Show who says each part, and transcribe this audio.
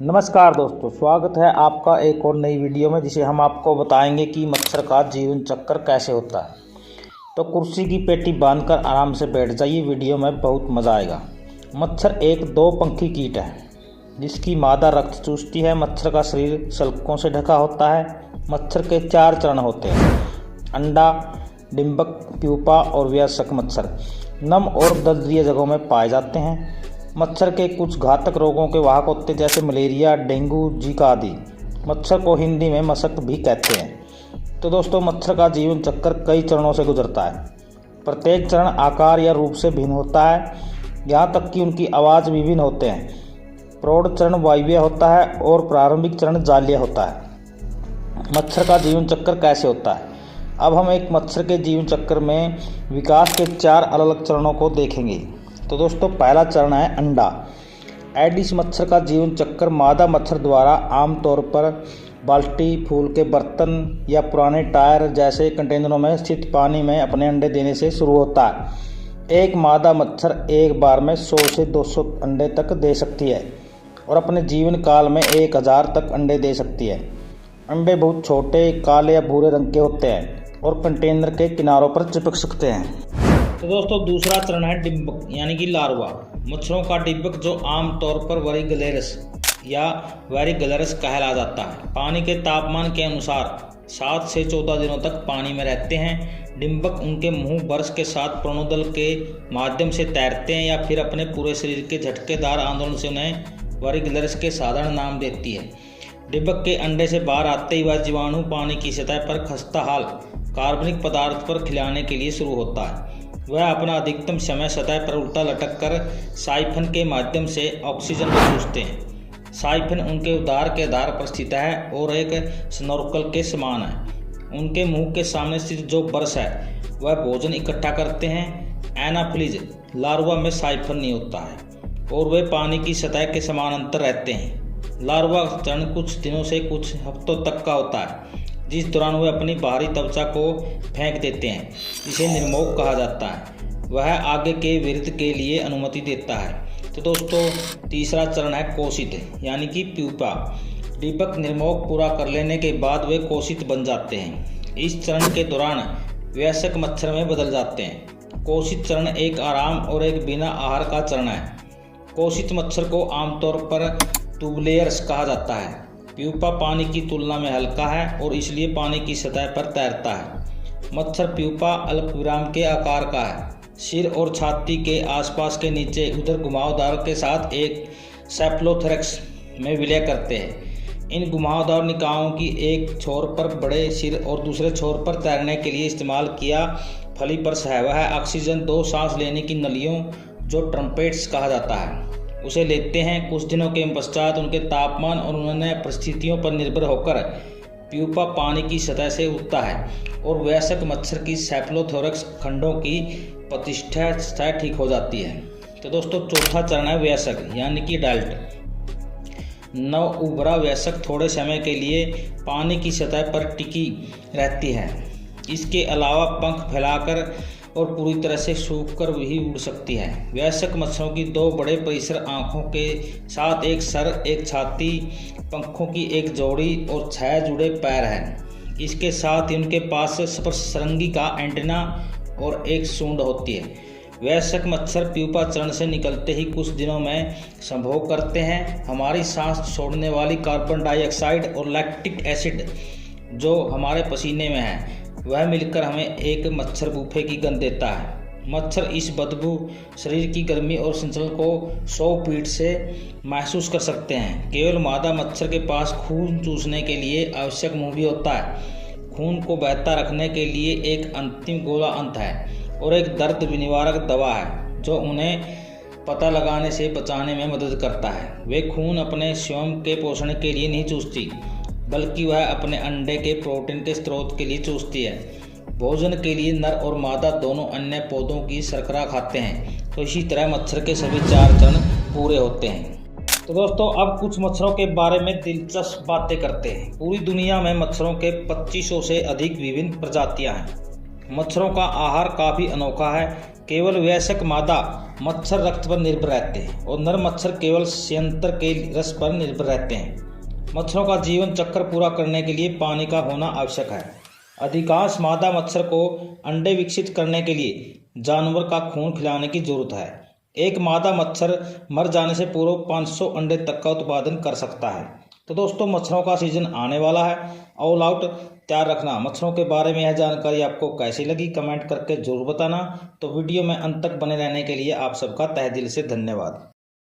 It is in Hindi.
Speaker 1: नमस्कार दोस्तों, स्वागत है आपका एक और नई वीडियो में, जिसे हम आपको बताएंगे कि मच्छर का जीवन चक्र कैसे होता है। तो कुर्सी की पेटी बांधकर आराम से बैठ जाइए, वीडियो में बहुत मज़ा आएगा। मच्छर एक दो पंखी कीट है जिसकी मादा रक्त चूसती है। मच्छर का शरीर शल्कों से ढका होता है। मच्छर के 4 चरण होते हैं: अंडा, डिंबक, प्यूपा और वयस्क। मच्छर नम और दलदली जगहों में पाए जाते हैं। मच्छर के कुछ घातक रोगों के वाहक होते हैं, जैसे मलेरिया, डेंगू, जीका आदि। मच्छर को हिंदी में मशक भी कहते हैं। तो दोस्तों, मच्छर का जीवन चक्र कई चरणों से गुजरता है। प्रत्येक चरण आकार या रूप से भिन्न होता है, यहाँ तक कि उनकी आवाज़ भी भिन्न होते हैं। प्रौढ़ चरण वायवीय होता है और प्रारंभिक चरण जालीय होता है। मच्छर का जीवन चक्र कैसे होता है? अब हम एक मच्छर के जीवन चक्र में विकास के 4 अलग अलग चरणों को देखेंगे। तो दोस्तों, पहला चरण है अंडा। एडिस मच्छर का जीवन चक्र मादा मच्छर द्वारा आमतौर पर बाल्टी, फूल के बर्तन या पुराने टायर जैसे कंटेनरों में स्थित पानी में अपने अंडे देने से शुरू होता है। एक मादा मच्छर एक बार में 100 से 200 अंडे तक दे सकती है और अपने जीवन काल में 1000 तक अंडे दे सकती है। अंडे बहुत छोटे, काले या भूरे रंग के होते हैं और कंटेनर के किनारों पर चिपक सकते हैं। तो दोस्तों, दूसरा चरण है डिंबक यानी कि लार्वा। मच्छरों का डिंबक, जो आमतौर पर वेरिगेलरस या वेरिगेलरस कहला जाता है, पानी के तापमान के अनुसार 7 से 14 दिनों तक पानी में रहते हैं। डिंबक उनके मुंह बर्स के साथ प्रणोदल के माध्यम से तैरते हैं या फिर अपने पूरे शरीर के झटकेदार आंदोलन से उन्हें वेरिगेलरस के साधारण नाम देती है। डिंबक के अंडे से बाहर आते ही वह जीवाणु पानी की सतह पर खस्ताहाल कार्बनिक पदार्थ पर खिलाने के लिए शुरू होता है। वह अपना अधिकतम समय सतह पर उल्टा लटक कर साइफन के माध्यम से ऑक्सीजन को चूसते हैं। साइफन उनके उदर के आधार पर स्थित है और एक स्नोर्कल के समान है। उनके मुंह के सामने स्थित जो बर्स है वह भोजन इकट्ठा करते हैं। एनाफिलीज लार्वा में साइफन नहीं होता है और वे पानी की सतह के समानांतर रहते हैं। लार्वा चरण कुछ दिनों से कुछ हफ्तों तक का होता है, जिस दौरान वे अपनी बाहरी त्वचा को फेंक देते हैं, जिसे निर्मोक कहा जाता है। वह आगे के वृद्धि के लिए अनुमति देता है। तो दोस्तों, तीसरा चरण है कोशित यानी कि प्यूपा। डिंबक निर्मोक पूरा कर लेने के बाद वे कोशित बन जाते हैं। इस चरण के दौरान वयस्क मच्छर में बदल जाते हैं। कोशित चरण एक आराम और एक बिना आहार का चरण है। कोशित मच्छर को आमतौर पर ट्यूबुलेयर्स कहा जाता है। प्यूपा पानी की तुलना में हल्का है और इसलिए पानी की सतह पर तैरता है। मच्छर प्यूपा अल्पविराम के आकार का है। सिर और छाती के आसपास के नीचे उधर घुमावदार के साथ एक सेफलोथोरैक्स में विलय करते हैं। इन घुमावदार निकायों की एक छोर पर बड़े सिर और दूसरे छोर पर तैरने के लिए इस्तेमाल किया फलीपर्स है। वह ऑक्सीजन 2 सांस लेने की नलियों, जो ट्रम्पेट्स कहा जाता है, उसे लेते हैं। कुछ दिनों के पश्चात उनके तापमान और अन्य परिस्थितियों पर निर्भर होकर प्यूपा पानी की सतह से उठता है और वयस्क मच्छर की सेफलोथोरैक्स खंडों की प्रतिष्ठा ठीक हो जाती है। तो दोस्तों, चौथा चरण है वयस्क यानी कि अडल्ट। नव उभरा वयस्क थोड़े समय के लिए पानी की सतह पर टिकी रहती है। इसके अलावा पंख फैलाकर और पूरी तरह से सूखकर भी उड़ सकती है। वयस्क मच्छरों की 2 बड़े परिसर आँखों के साथ एक सर, एक छाती, पंखों की एक जोड़ी और 6 जुड़े पैर हैं। इसके साथ ही उनके पास स्पर्शरंगी का एंटीना और एक सूंड होती है। वयस्क मच्छर प्यूपा चरण से निकलते ही कुछ दिनों में संभोग करते हैं। हमारी सांस छोड़ने वाली कार्बन डाइऑक्साइड और लैक्टिक एसिड, जो हमारे पसीने में है, वह मिलकर हमें एक मच्छर बूफे की गंध देता है। मच्छर इस बदबू शरीर की गर्मी और संचलन को 100 फीट से महसूस कर सकते हैं। केवल मादा मच्छर के पास खून चूसने के लिए आवश्यक मुंह भी होता है। खून को बहता रखने के लिए एक अंतिम गोला अंत है और एक दर्द निवारक दवा है, जो उन्हें पता लगाने से बचाने में मदद करता है। वे खून अपने स्वयं के पोषण के लिए नहीं चूसती, बल्कि वह अपने अंडे के प्रोटीन के स्रोत के लिए चूसती है। भोजन के लिए नर और मादा दोनों अन्य पौधों की शर्करा खाते हैं। तो इसी तरह मच्छर के सभी 4 चरण पूरे होते हैं। तो दोस्तों, अब कुछ मच्छरों के बारे में दिलचस्प बातें करते हैं। पूरी दुनिया में मच्छरों के 2500 से अधिक विभिन्न प्रजातियां हैं। मच्छरों का आहार काफ़ी अनोखा है। केवल वयस्क मादा मच्छर रक्त पर निर्भर रहते हैं और नर मच्छर केवल संयंत्र के रस पर निर्भर रहते हैं। मच्छरों का जीवन चक्र पूरा करने के लिए पानी का होना आवश्यक है। अधिकांश मादा मच्छर को अंडे विकसित करने के लिए जानवर का खून खिलाने की जरूरत है। एक मादा मच्छर मर जाने से पूर्व 500 अंडे तक का उत्पादन कर सकता है। तो दोस्तों, मच्छरों का सीजन आने वाला है, ऑल आउट तैयार रखना। मच्छरों के बारे में यह जानकारी आपको कैसी लगी कमेंट करके जरूर बताना। तो वीडियो में अंत तक बने रहने के लिए आप सबका तहे दिल से धन्यवाद।